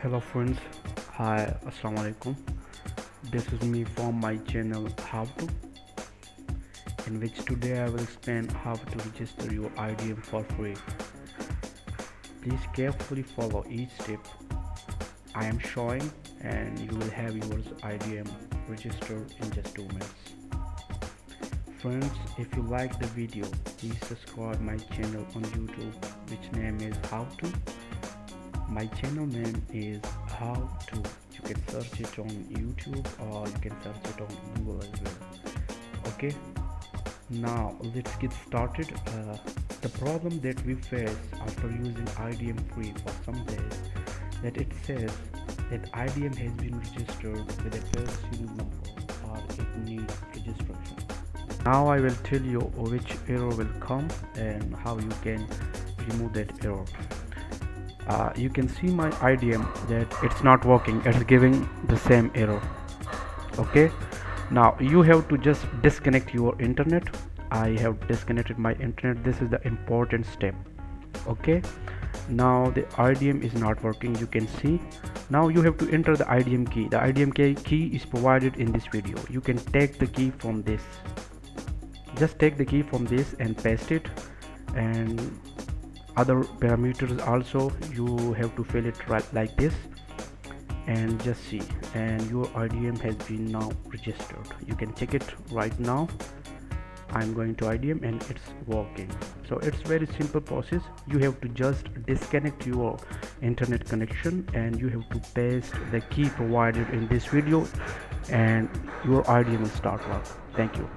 Hello friends, hi, assalamu alaikum. This is me from my channel How To, in which today I will explain how to register your IDM for free. Please carefully follow each step I am showing and you will have your IDM registered in just 2 minutes. Friends, if you like the video, please subscribe my channel on YouTube, which name is How To. My channel name is How To. You can search it on YouTube or you can search it on Google as well. Okay, now let's get started. The problem that we face after using IDM free for some days, that it says that IDM has been registered with a failed serial number or it needs registration. Now I will tell you which error will come and how you can remove that error. You can see my IDM that it's not working, it's giving the same error. Okay, now you have to just disconnect your internet. I have disconnected my internet. This is the important step. Okay, now the IDM is not working, you can see. Now you have to enter the IDM key. The IDM key is provided in this video. You can take the key from this, just take the key from this and paste it, and other parameters also you have to fill it right like this, and just see, and your IDM has been now registered. You can check it right now. I'm going to IDM and it's working. So it's very simple process. You have to just disconnect your internet connection and you have to paste the key provided in this video and your IDM will start work. Thank you.